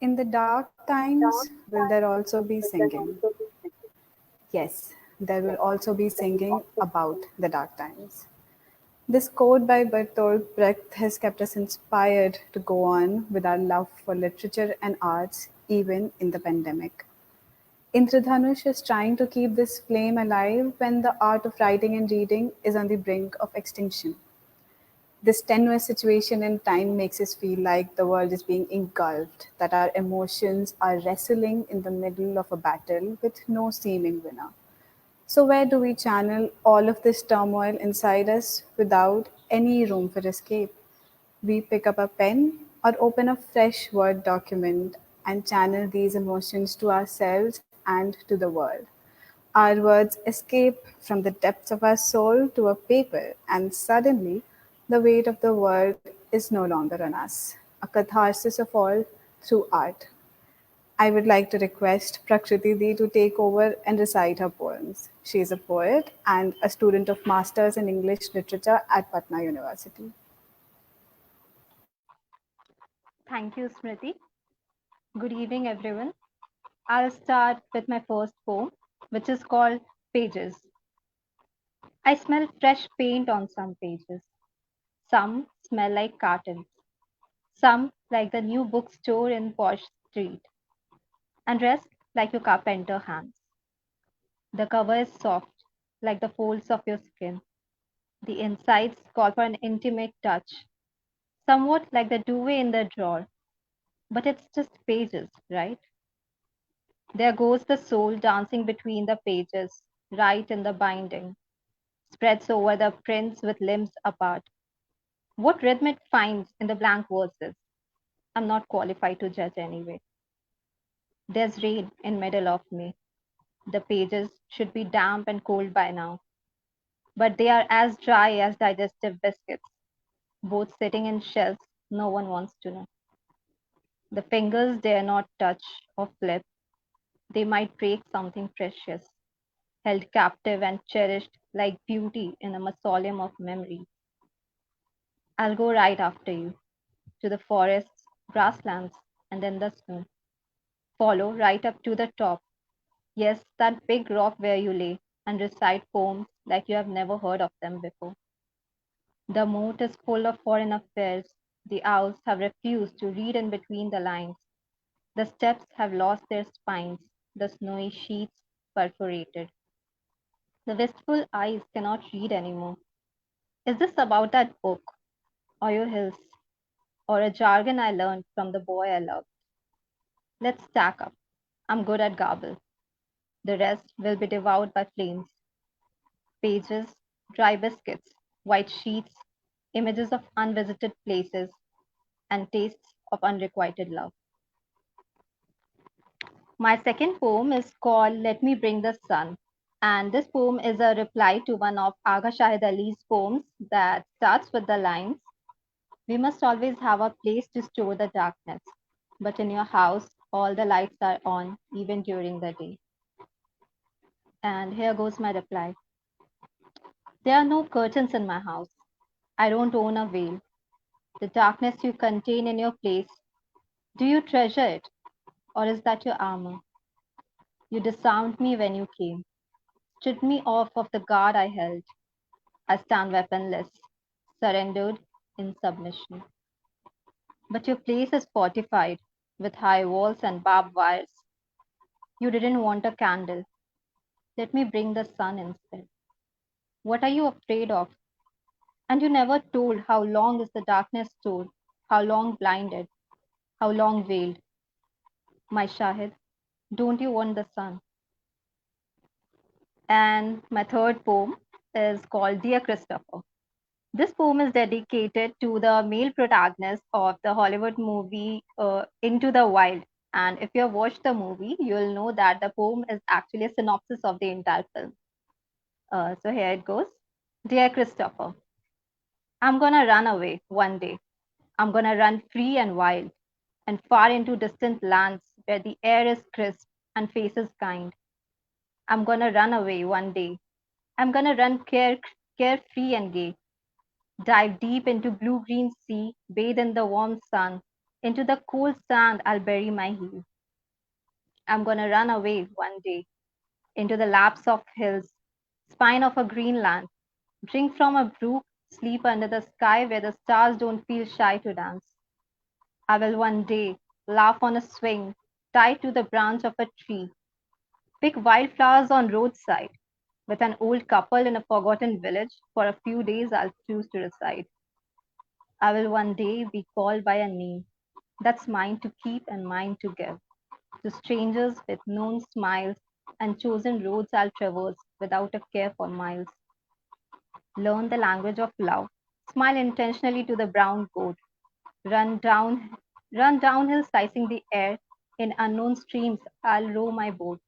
In the dark times, will there also be singing? Yes, there will also be singing about the dark times. This quote by Bertolt Brecht has kept us inspired to go on with our love for literature and arts even in the pandemic. Indradhanush is trying to keep this flame alive when the art of writing and reading is on the brink of extinction. This tenuous situation in time makes us feel like the world is being engulfed, that our emotions are wrestling in the middle of a battle with no seeming winner. So, where do we channel all of this turmoil inside us without any room for escape? We pick up a pen or open a fresh Word document and channel these emotions to ourselves and to the world. Our words escape from the depths of our soul to a paper, and suddenly the weight of the world is no longer on us. A catharsis of all through art. I would like to request Prakriti Di to take over and recite her poems. She is a poet and a student of Masters in English Literature at Patna University. Thank you, Smriti. Good evening, everyone. I'll start with my first poem, which is called Pages. I smell fresh paint on some pages. Some smell like cartons. Some like the new bookstore in Posh Street. And rest like your carpenter hands. The cover is soft, like the folds of your skin. The insides call for an intimate touch, somewhat like the duvet in the drawer. But it's just pages, right? There goes the soul dancing between the pages, right in the binding, spreads over the prints with limbs apart. What rhythm it finds in the blank verses, I'm not qualified to judge anyway. There's rain in middle of me. The pages should be damp and cold by now, but they are as dry as digestive biscuits, both sitting in shells no one wants to know. The fingers dare not touch or flip. They might break something precious, held captive and cherished like beauty in a mausoleum of memory. I'll go right after you to the forests, grasslands, and then the snow. Follow right up to the top. Yes, that big rock where you lay and recite poems like you have never heard of them before. The moat is full of foreign affairs. The owls have refused to read in between the lines. The steps have lost their spines, the snowy sheets perforated. The wistful eyes cannot read anymore. Is this about that book, or your hills, or a jargon I learned from the boy I loved? Let's stack up. I'm good at garble. The rest will be devoured by flames. Pages, dry biscuits, white sheets, images of unvisited places, and tastes of unrequited love. My second poem is called Let Me Bring the Sun. And this poem is a reply to one of Agha Shahid Ali's poems that starts with the lines: We must always have a place to store the darkness, but in your house, all the lights are on, even during the day. And here goes my reply: There are no curtains in my house. I don't own a veil. The darkness you contain in your place, do you treasure it, or is that your armor? You disarmed me when you came, stripped me off of the guard I held. I stand weaponless, surrendered in submission. But your place is fortified with high walls and barbed wires. You didn't want a candle. Let me bring the sun instead. What are you afraid of? And you never told how long is the darkness stored, how long blinded, how long veiled. My Shahid, don't you want the sun? And my third poem is called Dear Christopher. This poem is dedicated to the male protagonist of the Hollywood movie Into the Wild. And if you have watched the movie, you'll know that the poem is actually a synopsis of the entire film. So here it goes. Dear Christopher, I'm gonna run away one day. I'm gonna run free and wild and far into distant lands where the air is crisp and faces kind. I'm gonna run away one day. I'm gonna run carefree and gay. Dive deep into blue-green sea, bathe in the warm sun, Into the cold sand, I'll bury my heel. I'm gonna run away one day into the laps of hills, spine of a green land, drink from a brook, sleep under the sky where the stars don't feel shy to dance. I will one day laugh on a swing, tied to the branch of a tree, pick wildflowers on roadside. With an old couple in a forgotten village, for a few days I'll choose to reside. I will one day be called by a name that's mine to keep and mine to give. To strangers with known smiles and chosen roads I'll traverse without a care for miles. Learn the language of love. Smile intentionally to the brown goat. Run down, run downhill, slicing the air. In unknown streams, I'll row my boat.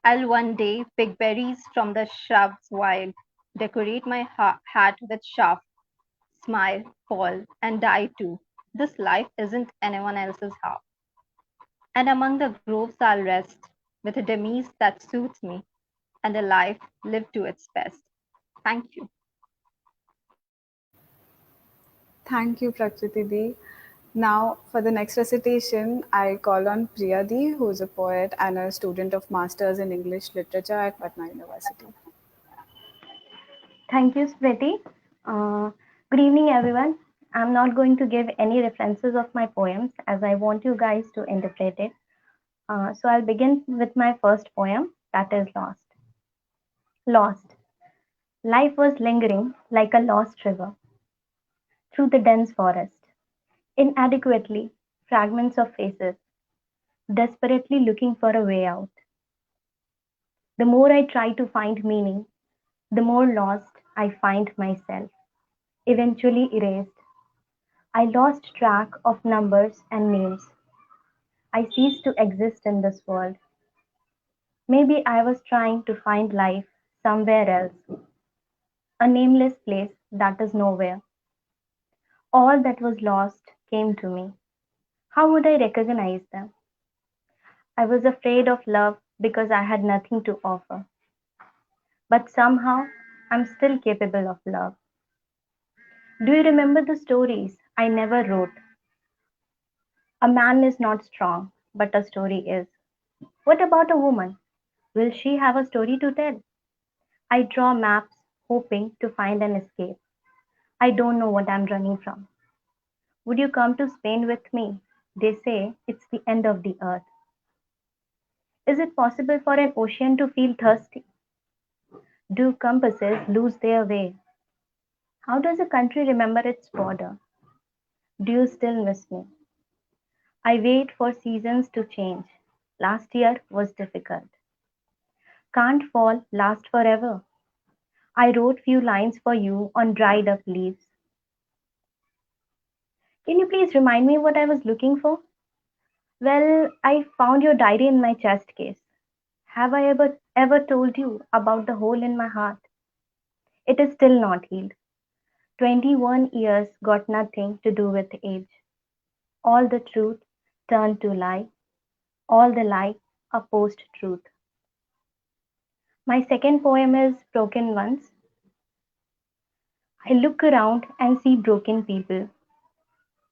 I'll one day pick berries from the shrubs wild, decorate my hat with chaff, smile, fall, and die too. This life isn't anyone else's half. And among the groves I'll rest, with a demise that suits me, and a life lived to its best. Thank you. Thank you, Prakriti Di. Now, for the next recitation, I call on Priya Di, who is a poet and a student of Masters in English Literature at Patna University. Thank you, Smriti. Uh, Good evening, everyone. I'm not going to give any references of my poems as I want you guys to interpret it. So I'll begin with my first poem, that is Lost. Lost. Life was lingering like a lost river through the dense forest, inadequately, fragments of faces, desperately looking for a way out. The more I try to find meaning, the more lost I find myself, eventually erased. I lost track of numbers and names. I ceased to exist in this world. Maybe I was trying to find life somewhere else, a nameless place that is nowhere. All that was lost came to me. How would I recognize them? I was afraid of love because I had nothing to offer. But somehow, I'm still capable of love. Do you remember the stories I never wrote? A man is not strong, but a story is. What about a woman? Will she have a story to tell? I draw maps, hoping to find an escape. I don't know what I'm running from. Would you come to Spain with me? They say it's the end of the earth. Is it possible for an ocean to feel thirsty? Do compasses lose their way? How does a country remember its border? Do you still miss me? I wait for seasons to change. Last year was difficult. Can't fall last forever. I wrote few lines for you on dried up leaves. Can you please remind me what I was looking for? Well, I found your diary in my chest case. Have I ever told you about the hole in my heart? It is still not healed. 21 years got nothing to do with age. All the truth turned to lie, all the lie a post truth. My second poem is Broken Ones. I look around and see broken people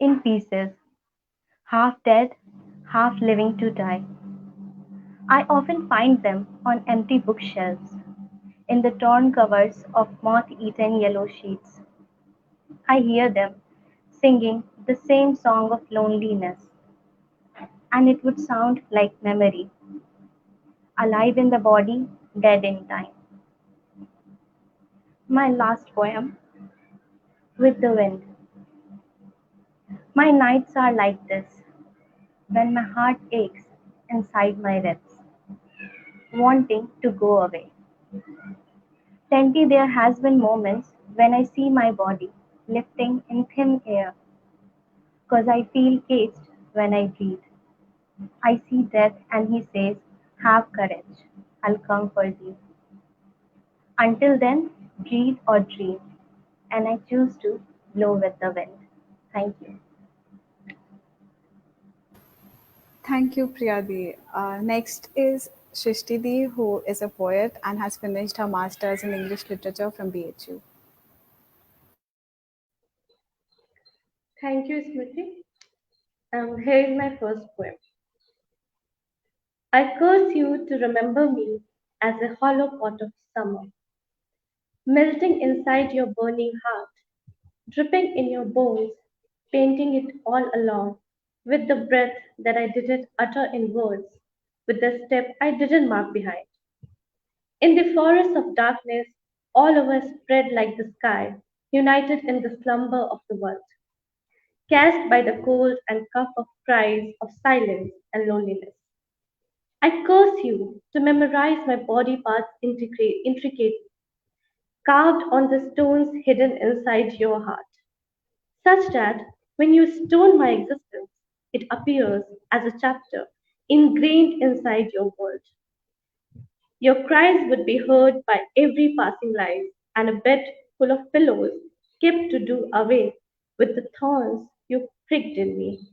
in pieces, half dead, half living to die. I often find them on empty bookshelves, in the torn covers of moth eaten yellow sheets. I hear them singing the same song of loneliness, and it would sound like memory, alive in the body, dead in time. My last poem, With the Wind. My nights are like this, when my heart aches inside my ribs, wanting to go away. Plenty there has been moments when I see my body lifting in thin air, 'cause I feel caged when I breathe. I see death and he says, have courage, I'll come for thee. Until then, breathe or dream, and I choose to blow with the wind. Thank you. Thank you, Priya Di. Next is Shristi Di, who is a poet and has finished her Masters in English Literature from BHU. Thank you, Smriti. Here is my first poem. I curse you to remember me as a hollow pot of summer, melting inside your burning heart, dripping in your bones, painting it all along, with the breath that I didn't utter in words, with the step I didn't mark behind. In the forest of darkness, all of us spread like the sky, united in the slumber of the world, cast by the cold and cup of cries of silence and loneliness. I curse you to memorize my body parts intricately, carved on the stones hidden inside your heart, such that when you stone my existence, it appears as a chapter ingrained inside your world. Your cries would be heard by every passing life, and a bed full of pillows kept to do away with the thorns you pricked in me,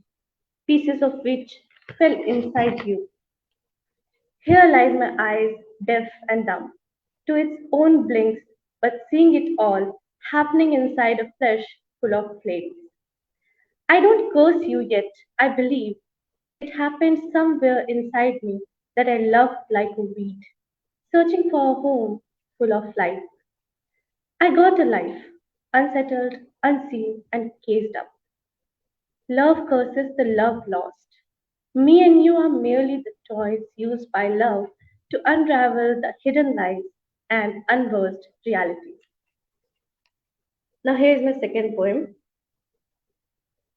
pieces of which fell inside you. Here lies my eyes, deaf and dumb, to its own blinks, but seeing it all happening inside a flesh full of flames. I don't curse you yet, I believe. It happened somewhere inside me that I loved like a weed, searching for a home full of life. I got a life, unsettled, unseen, and cased up. Love curses the love lost. Me and you are merely the toys used by love to unravel the hidden lies and unversed realities. Now, here's my second poem.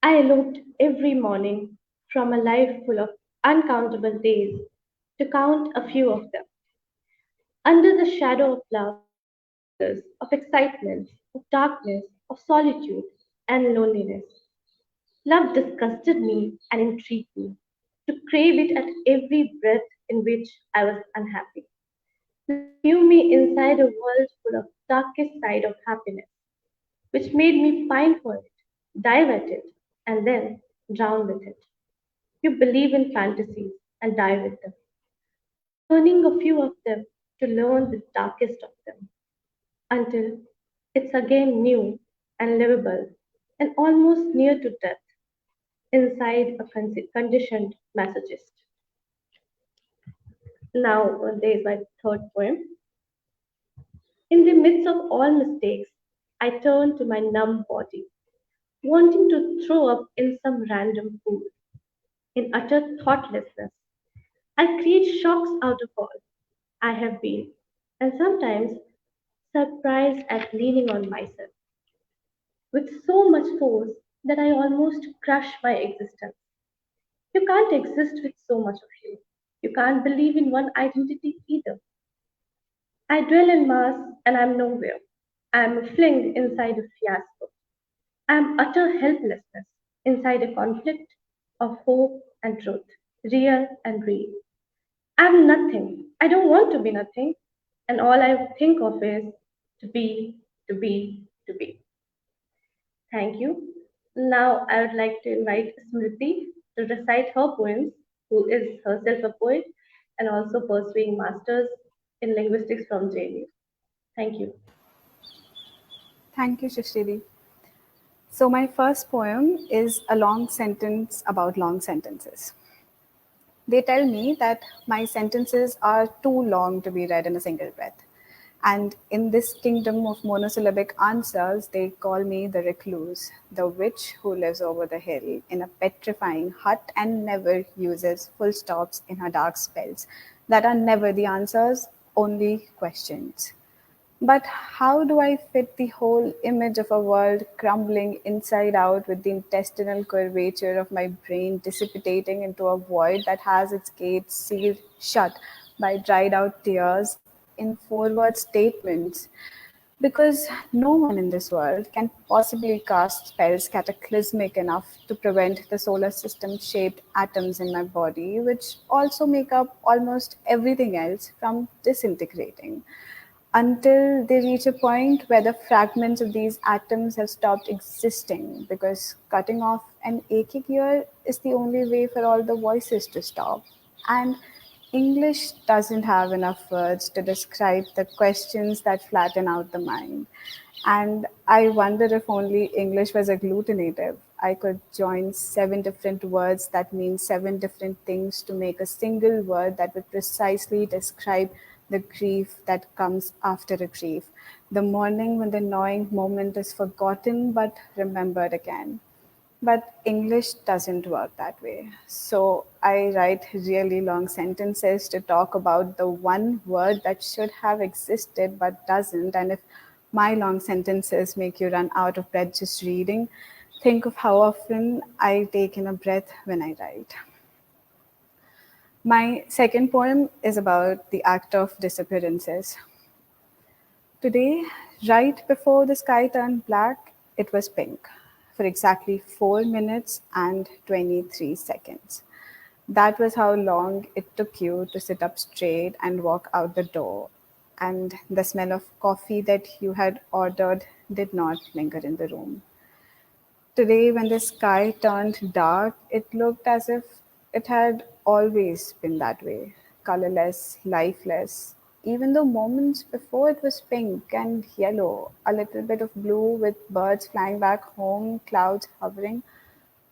I eloped every morning from a life full of uncountable days to count a few of them. Under the shadow of love, years of excitement, of darkness, of solitude, and loneliness. Love disgusted me and intrigued me, to crave it at every breath in which I was unhappy. Love knew me inside a world full of darkest side of happiness, which made me pine for it, dive at it, and then drown with it. You believe in fantasies and die with them, unlearning a few of them to learn the darkest of them, until it's again new and livable and almost near to death inside a conditioned masochist. Now, there is my third poem. In the midst of all mistakes, I turn to my numb body, wanting to throw up in some random pool. In utter thoughtlessness, I create shocks out of all I have been, and sometimes surprised at leaning on myself with so much force that I almost crush my existence. You can't exist with so much of you. You can't believe in one identity either. I dwell in mass and I'm nowhere. I'm a fling inside a fiasco. I'm utter helplessness inside a conflict of hope and truth, real and real. I'm nothing. I don't want to be nothing. And all I think of is to be, to be, to be. Thank you. Now I would like to invite Smriti to recite her poems, who is herself a poet and also pursuing masters in linguistics from JNU. Thank you. Thank you, Shristi. So, my first poem is a long sentence about long sentences. They tell me that my sentences are too long to be read in a single breath. And in this kingdom of monosyllabic answers, they call me the recluse, the witch who lives over the hill in a petrifying hut and never uses full stops in her dark spells that are never the answers, only questions. But how do I fit the whole image of a world crumbling inside out with the intestinal curvature of my brain dissipating into a void that has its gates sealed shut by dried out tears in forward statements? Because no one in this world can possibly cast spells cataclysmic enough to prevent the solar system shaped atoms in my body, which also make up almost everything else, from disintegrating until they reach a point where the fragments of these atoms have stopped existing, because cutting off an aching ear is the only way for all the voices to stop. And English doesn't have enough words to describe the questions that flatten out the mind. And I wonder if only English was agglutinative, I could join seven different words that mean seven different things to make a single word that would precisely describe the grief that comes after a grief. The morning when the gnawing moment is forgotten but remembered again. But English doesn't work that way. So I write really long sentences to talk about the one word that should have existed but doesn't. And if my long sentences make you run out of breath just reading, think of how often I take in a breath when I write. My second poem is about the act of disappearances. Today, right before the sky turned black, it was pink for exactly 4 minutes and 23 seconds. That was how long it took you to sit up straight and walk out the door. And the smell of coffee that you had ordered did not linger in the room. Today, when the sky turned dark, it looked as if it had always been that way, colorless, lifeless. Even though moments before it was pink and yellow, a little bit of blue with birds flying back home, clouds hovering.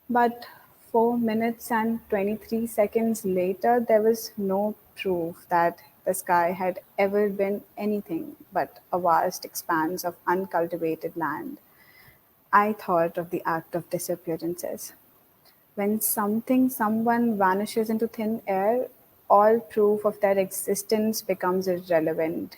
But 4 minutes and 23 seconds later, there was no proof that the sky had ever been anything but a vast expanse of uncultivated land. I thought of the act of disappearances. When something, someone vanishes into thin air, all proof of their existence becomes irrelevant.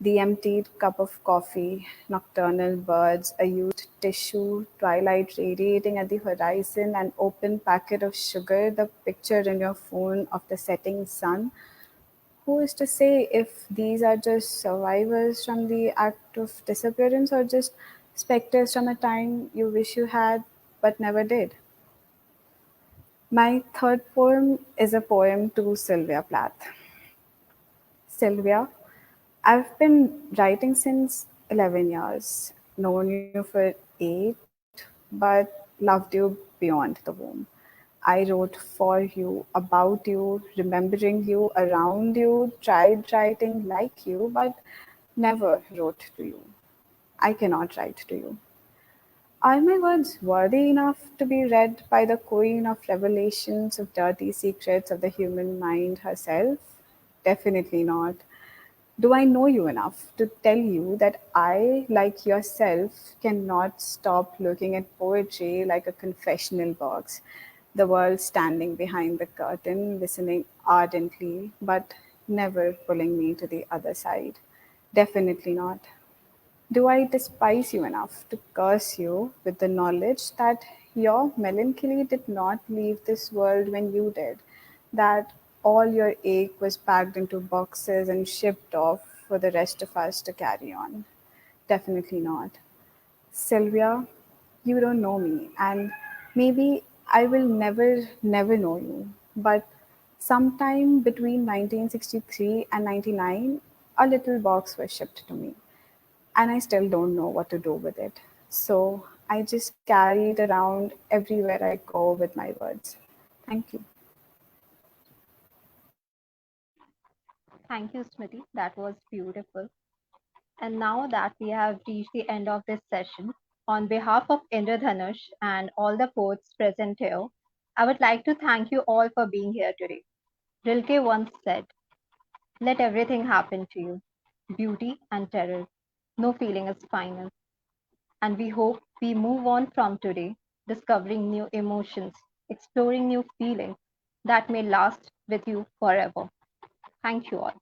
The emptied cup of coffee, nocturnal birds, a used tissue, twilight radiating at the horizon, an open packet of sugar, the picture in your phone of the setting sun. Who is to say if these are just survivors from the act of disappearance or just specters from a time you wish you had but never did? My third poem is a poem to Sylvia Plath. Sylvia, I've been writing since 11 years, known you for 8, but loved you beyond the womb. I wrote for you, about you, remembering you, around you, tried writing like you, but never wrote to you. I cannot write to you. Are my words worthy enough to be read by the queen of revelations of dirty secrets of the human mind herself? Definitely not. Do I know you enough to tell you that I, like yourself, cannot stop looking at poetry like a confessional box? The world standing behind the curtain, listening ardently, but never pulling me to the other side. Definitely not. Do I despise you enough to curse you with the knowledge that your melancholy did not leave this world when you did? That all your ache was packed into boxes and shipped off for the rest of us to carry on? Definitely not. Sylvia, you don't know me, and maybe I will never know you. But sometime between 1963 and 99, a little box was shipped to me and I still don't know what to do with it. So I just carry it around everywhere I go with my words. Thank you. Thank you, Smriti. That was beautiful. And now that we have reached the end of this session, on behalf of Indradhanush and all the poets present here, I would like to thank you all for being here today. Rilke once said, "Let everything happen to you, beauty and terror. No feeling is final." And we hope we move on from today, discovering new emotions, exploring new feelings that may last with you forever. Thank you all.